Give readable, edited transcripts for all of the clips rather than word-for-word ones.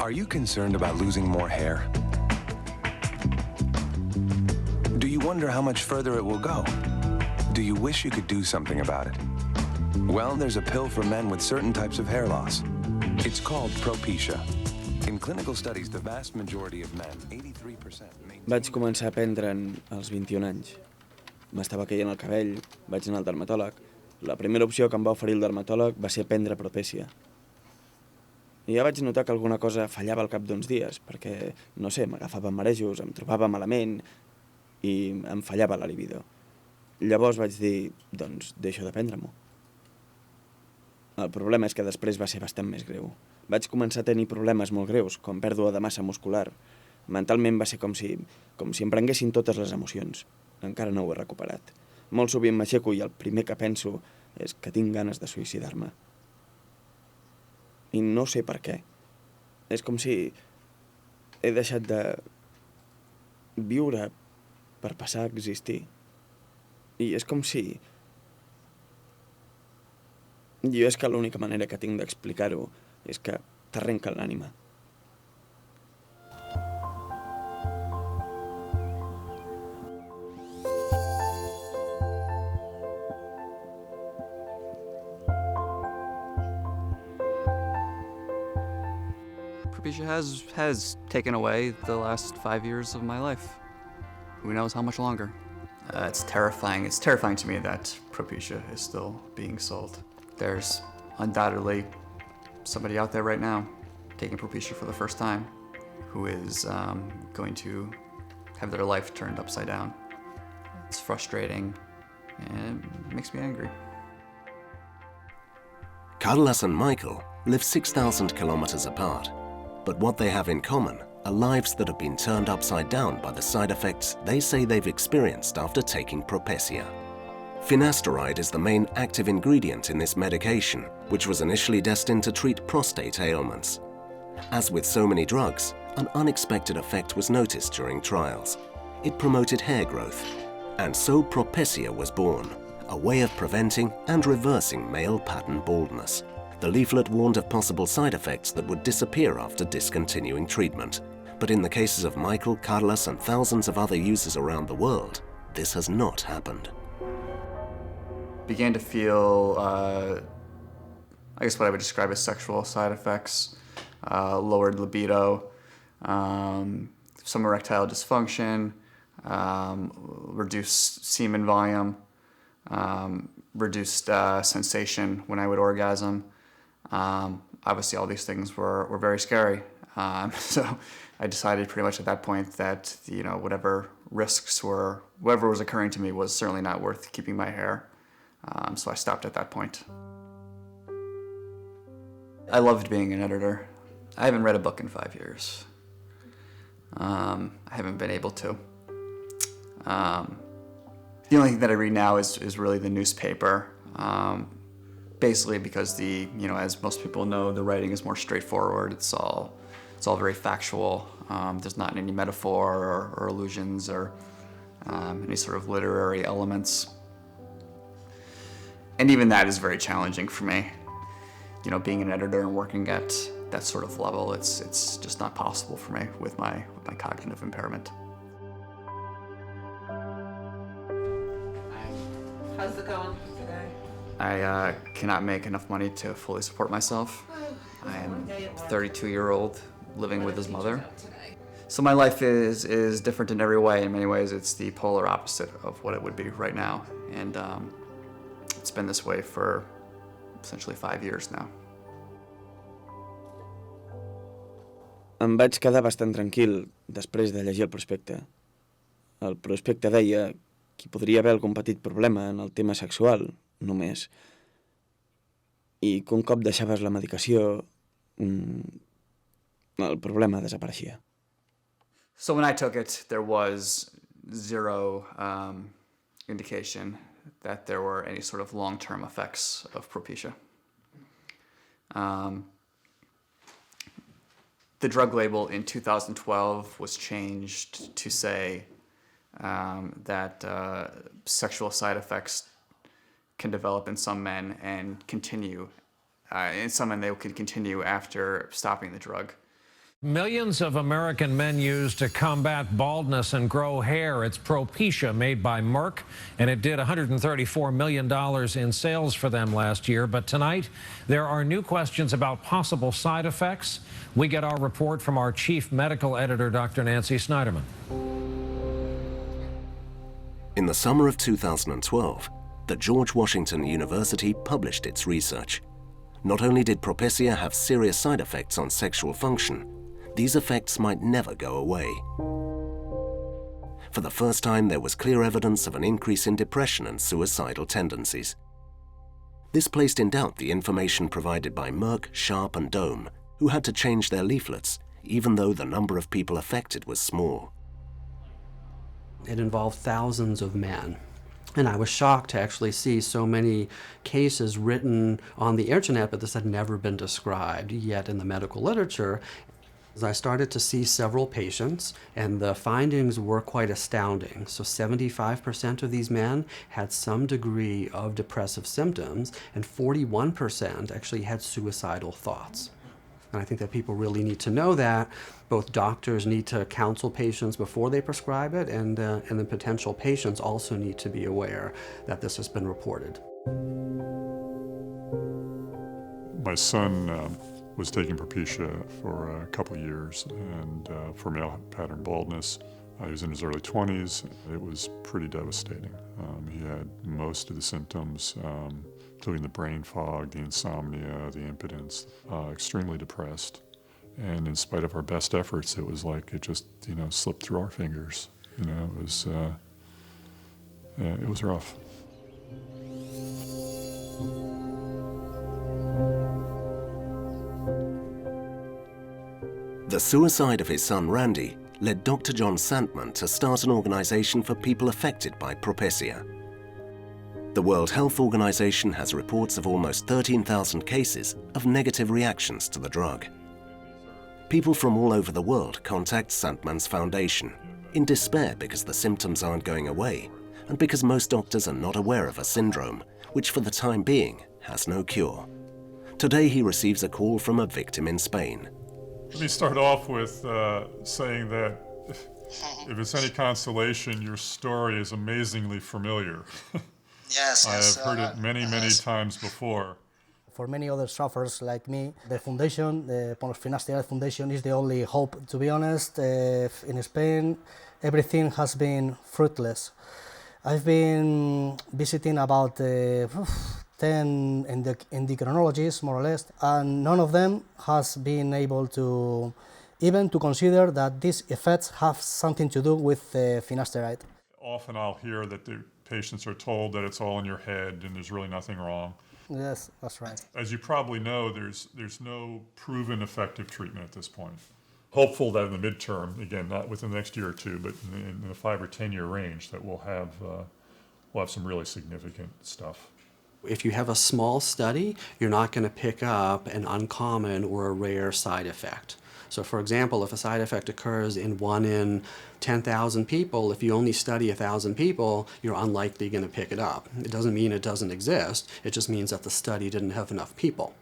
Are you concerned about losing more hair? Do you wonder how much further it will go? Do you wish you could do something about it? Well, there's a pill for men with certain types of hair loss. It's called Propecia. In clinical studies, the vast majority of men, 83%... Vaig començar a prendre'n als 21 anys. M'estava caient el cabell, vaig anar al dermatòleg. La primera opció que em va oferir el dermatòleg va ser prendre Propecia. I ja vaig notar que alguna cosa fallava al cap d'uns dies, perquè, no sé, m'agafava marejos, em trobava malament i em fallava la libido. Llavors vaig dir, doncs, deixo de prendre-m'ho. El problema és que després va ser bastant més greu. Vaig començar a tenir problemes molt greus, com pèrdua de massa muscular. Mentalment va ser com si em prenguessin totes les emocions. Encara no ho he recuperat. Molt sovint m'aixeco i el primer que penso és que tinc ganes de suïcidar-me. I no sé per què. És com si he deixat de viure per passar a existir. I és com si... Jo és que l'única manera que tinc d'explicar-ho és que t'arrenquen l'ànima. Propecia has taken away the last 5 years of my life. Who knows how much longer? It's terrifying. It's terrifying to me that Propecia is still being sold. There's undoubtedly somebody out there right now taking Propecia for the first time who is going to have their life turned upside down. It's frustrating and it makes me angry. Carlos and Michael live 6,000 kilometers apart, but what they have in common are lives that have been turned upside down by the side effects they say they've experienced after taking Propecia. Finasteride is the main active ingredient in this medication, which was initially destined to treat prostate ailments. As with so many drugs, an unexpected effect was noticed during trials. It promoted hair growth, and so Propecia was born, a way of preventing and reversing male pattern baldness. The leaflet warned of possible side effects that would disappear after discontinuing treatment. But in the cases of Michael, Carlos, and thousands of other users around the world, this has not happened. Began to feel, I guess what I would describe as sexual side effects, lowered libido, some erectile dysfunction, reduced semen volume, reduced sensation when I would orgasm. Obviously all these things were very scary. So I decided pretty much at that point that, whatever was occurring to me was certainly not worth keeping my hair. So I stopped at that point. I loved being an editor. I haven't read a book in 5 years. I haven't been able to. The only thing that I read now is really the newspaper. Basically because as most people know, the writing is more straightforward. It's all very factual. There's not any metaphor or allusions or any sort of literary elements. And even that is very challenging for me. Being an editor and working at that sort of level, it's just not possible for me with my cognitive impairment. How's it going today? I cannot make enough money to fully support myself. I am a 32-year-old living with his mother. So my life is different in every way. In many ways, it's the polar opposite of what it would be right now. And it's been this way for essentially 5 years now. Em vaig quedar bastant tranquil després de llegir el prospecte. El prospecte deia que hi podria haver algun petit problema en el tema sexual, només. I que un cop deixaves la medicació, el problema desapareixia. So when I took it, there was zero indication that there were any sort of long-term effects of Propecia. The drug label in 2012 was changed to say that sexual side effects can develop in some men and continue. In some men, they can continue after stopping the drug. Millions of American men use to combat baldness and grow hair. It's Propecia, made by Merck, and it did $134 million in sales for them last year. But tonight, there are new questions about possible side effects. We get our report from our chief medical editor, Dr. Nancy Snyderman. In the summer of 2012, the George Washington University published its research. Not only did Propecia have serious side effects on sexual function, these effects might never go away. For the first time, there was clear evidence of an increase in depression and suicidal tendencies. This placed in doubt the information provided by Merck, Sharp, and Dome, who had to change their leaflets, even though the number of people affected was small. It involved thousands of men. And I was shocked to actually see so many cases written on the internet, but this had never been described yet in the medical literature. As I started to see several patients, and the findings were quite astounding. So 75% of these men had some degree of depressive symptoms, and 41% actually had suicidal thoughts. And I think that people really need to know that. Both doctors need to counsel patients before they prescribe it, and the potential patients also need to be aware that this has been reported. My son was taking Propecia for a couple of years, and for male pattern baldness. He was in his early 20s. It was pretty devastating. He had most of the symptoms, including the brain fog, the insomnia, the impotence, extremely depressed. And in spite of our best efforts, it was like it just, slipped through our fingers. It was rough. The suicide of his son Randy led Dr. John Sandman to start an organization for people affected by Propecia. The World Health Organization has reports of almost 13,000 cases of negative reactions to the drug. People from all over the world contact Santmann's foundation in despair because the symptoms aren't going away and because most doctors are not aware of a syndrome, which for the time being has no cure. Today he receives a call from a victim in Spain. Let me start off with saying that if it's any consolation, your story is amazingly familiar. Yes, I have heard it many times before. For many other sufferers like me, the foundation, the Post-Finasteride Foundation, is the only hope. To be honest, in Spain, everything has been fruitless. I've been visiting about 10 endocrinologists, more or less, and none of them has been able to even to consider that these effects have something to do with finasteride. Often I'll hear that the patients are told that it's all in your head and there's really nothing wrong. Yes, that's right. As you probably know, there's no proven effective treatment at this point. Hopeful that in the midterm, again, not within the next year or two, but in the 5 or 10 year range, that we'll have some really significant stuff. If you have a small study, you're not going to pick up an uncommon or a rare side effect. So for example, if a side effect occurs in 1 in 10,000 people, if you only study 1,000 people, you're unlikely going to pick it up. It doesn't mean it doesn't exist, it just means that the study didn't have enough people.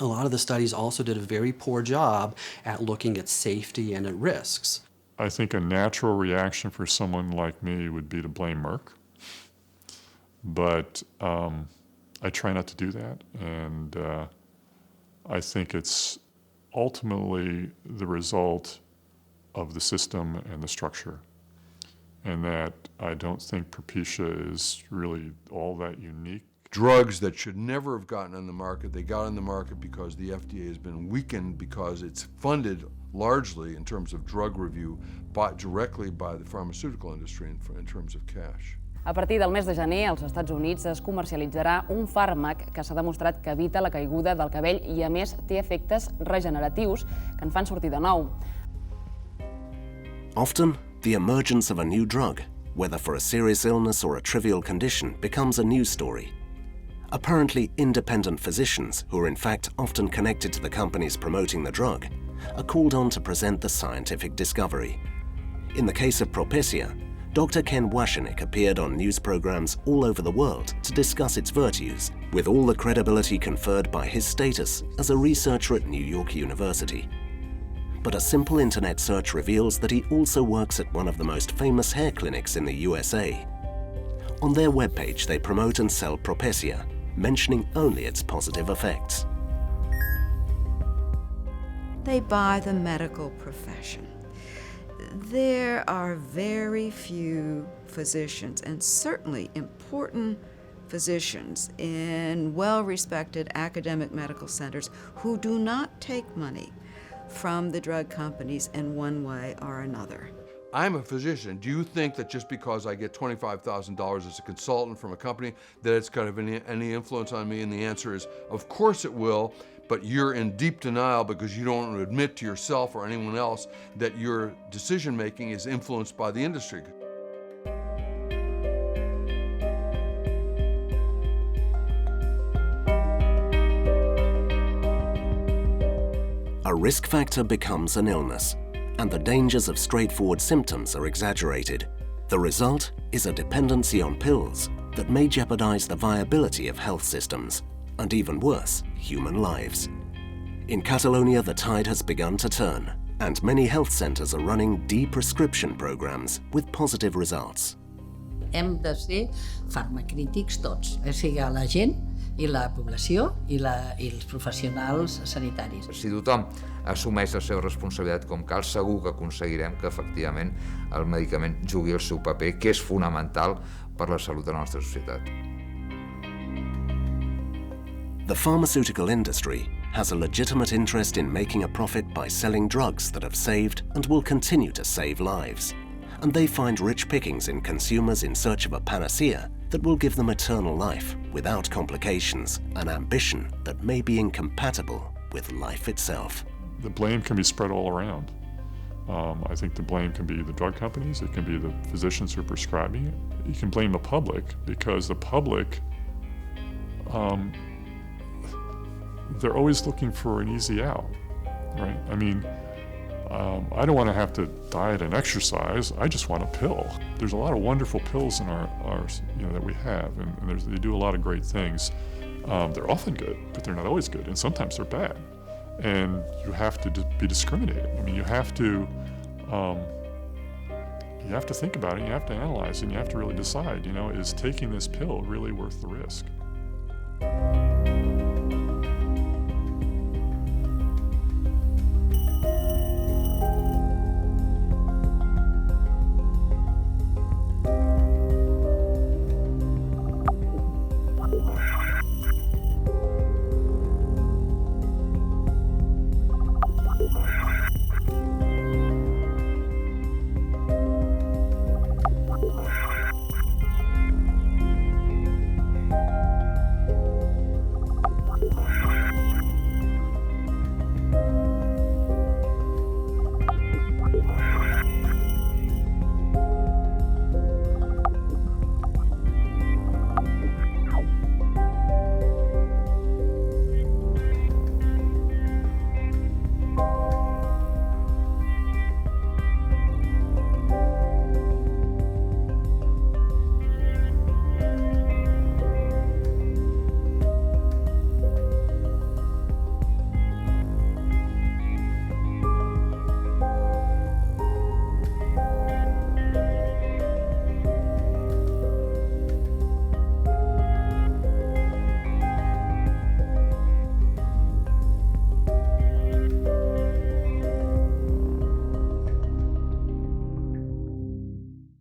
A lot of the studies also did a very poor job at looking at safety and at risks. I think a natural reaction for someone like me would be to blame Merck, but I try not to do that, and I think it's ultimately the result of the system and the structure, and that I don't think Propecia is really all that unique. Drugs that should never have gotten on the market, they got on the market because the FDA has been weakened because it's funded largely in terms of drug review bought directly by the pharmaceutical industry in terms of cash. A partir del mes de gener, als Estats Units es comercialitzarà un fàrmac que s'ha demostrat que evita la caiguda del cabell i, a més, té efectes regeneratius que en fan sortir de nou. Often, the emergence of a new drug, whether for a serious illness or a trivial condition, becomes a news story. Apparently independent physicians, who are in fact often connected to the companies promoting the drug, are called on to present the scientific discovery. In the case of Propecia, Dr. Ken Washenik appeared on news programs all over the world to discuss its virtues, with all the credibility conferred by his status as a researcher at New York University. but a simple internet search reveals that he also works at one of the most famous hair clinics in the USA. On their webpage, they promote and sell Propecia, mentioning only its positive effects. They buy the medical profession. There are very few physicians, and certainly important physicians in well-respected academic medical centers, who do not take money from the drug companies in one way or another. I'm a physician. Do you think that just because I get $25,000 as a consultant from a company that it's going to have any influence on me? And the answer is, of course it will, but you're in deep denial because you don't want to admit to yourself or anyone else that your decision-making is influenced by the industry. A risk factor becomes an illness, and the dangers of straightforward symptoms are exaggerated. The result is a dependency on pills that may jeopardize the viability of health systems, and even worse, human lives. In Catalonia, the tide has begun to turn, and many health centers are running de-prescription programs with positive results. Hem de ser farmacrítics tots, sigui la gent i la població i els professionals sanitaris. Si tothom assumeix la seva responsabilitat com cal, segur que aconseguirem que efectivament el medicament jugui el seu paper, que és fonamental per la salut de la nostra societat. The pharmaceutical industry has a legitimate interest in making a profit by selling drugs that have saved and will continue to save lives. And they find rich pickings in consumers in search of a panacea that will give them eternal life without complications, an ambition that may be incompatible with life itself. The blame can be spread all around. I think the blame can be the drug companies, it can be the physicians who are prescribing it. You can blame the public because the public, they're always looking for an easy out, right? I mean, I don't want to have to diet and exercise. I just want a pill. There's a lot of wonderful pills in our that we have, and they do a lot of great things. They're often good, but they're not always good, and sometimes they're bad. And you have to be discriminating. I mean, you have to think about it, you have to analyze it, and you have to really decide, is taking this pill really worth the risk?